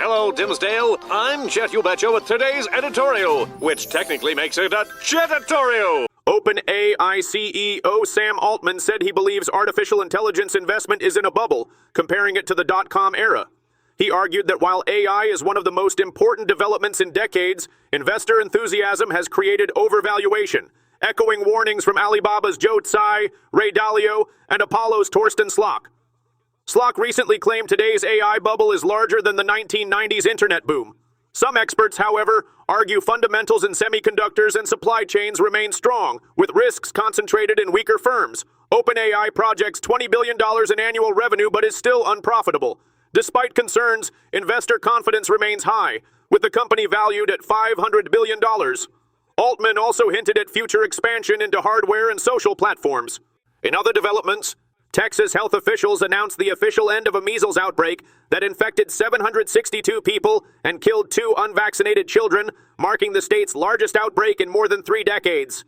Hello, Dimsdale. I'm Jet You Betcha with today's editorial, which technically makes it a Jetatorial. OpenAI CEO Sam Altman said he believes artificial intelligence investment is in a bubble, comparing it to the dot-com era. He argued that while AI is one of the most important developments in decades, investor enthusiasm has created overvaluation, echoing warnings from Alibaba's Joe Tsai, Ray Dalio, and Apollo's Torsten Slok. Slok recently claimed today's AI bubble is larger than the 1990s internet boom. Some experts, however, argue fundamentals in semiconductors and supply chains remain strong, with risks concentrated in weaker firms. OpenAI projects $20 billion in annual revenue but is still unprofitable. Despite concerns, investor confidence remains high, with the company valued at $500 billion. Altman also hinted at future expansion into hardware and social platforms. In other developments, Texas health officials announced the official end of a measles outbreak that infected 762 people and killed 2 unvaccinated children, marking the state's largest outbreak in more than 3 decades.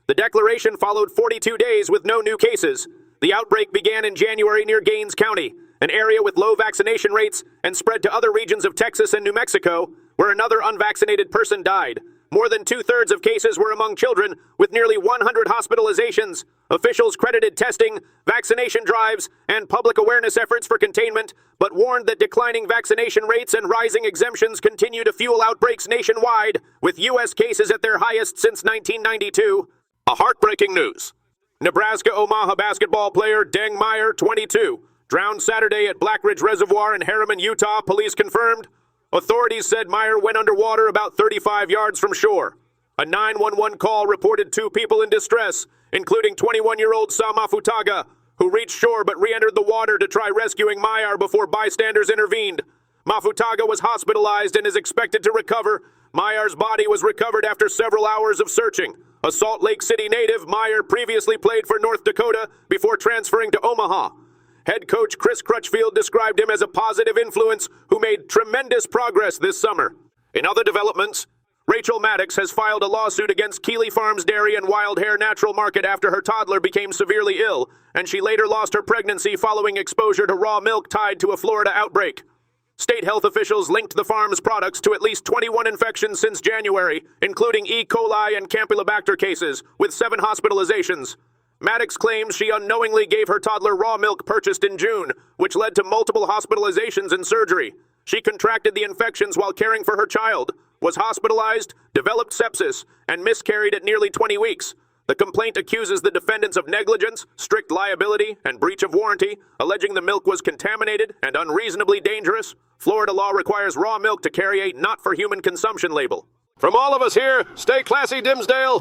The declaration followed 42 days with no new cases. The outbreak began in January near Gaines County, an area with low vaccination rates, and spread to other regions of Texas and New Mexico, where another unvaccinated person died. More than 2/3 of cases were among children, with nearly 100 hospitalizations. Officials credited testing, vaccination drives, and public awareness efforts for containment, but warned that declining vaccination rates and rising exemptions continue to fuel outbreaks nationwide, with U.S. cases at their highest since 1992. A heartbreaking news. Nebraska-Omaha basketball player Deng Mayar, 22, drowned Saturday at Black Ridge Reservoir in Harriman, Utah, police confirmed. Authorities said Mayar went underwater about 35 yards from shore. A 911 call reported 2 people in distress, including 21-year-old Sama Futaga, who reached shore but re-entered the water to try rescuing Mayar before bystanders intervened. Mafutaga was hospitalized and is expected to recover. Mayar's body was recovered after several hours of searching. A Salt Lake City native, Mayar previously played for North Dakota before transferring to Omaha. Head coach Chris Crutchfield described him as a positive influence who made tremendous progress this summer. In other developments, Rachel Maddox has filed a lawsuit against Keeley Farms Dairy and Wild Hair Natural Market after her toddler became severely ill, and she later lost her pregnancy following exposure to raw milk tied to a Florida outbreak. State health officials linked the farm's products to at least 21 infections since January, including E. coli and Campylobacter cases, with 7 hospitalizations. Maddox claims she unknowingly gave her toddler raw milk purchased in June, which led to multiple hospitalizations and surgery. She contracted the infections while caring for her child, was hospitalized, developed sepsis, and miscarried at nearly 20 weeks. The complaint accuses the defendants of negligence, strict liability, and breach of warranty, alleging the milk was contaminated and unreasonably dangerous. Florida law requires raw milk to carry a not-for-human consumption label. From all of us here, stay classy, Dimsdale.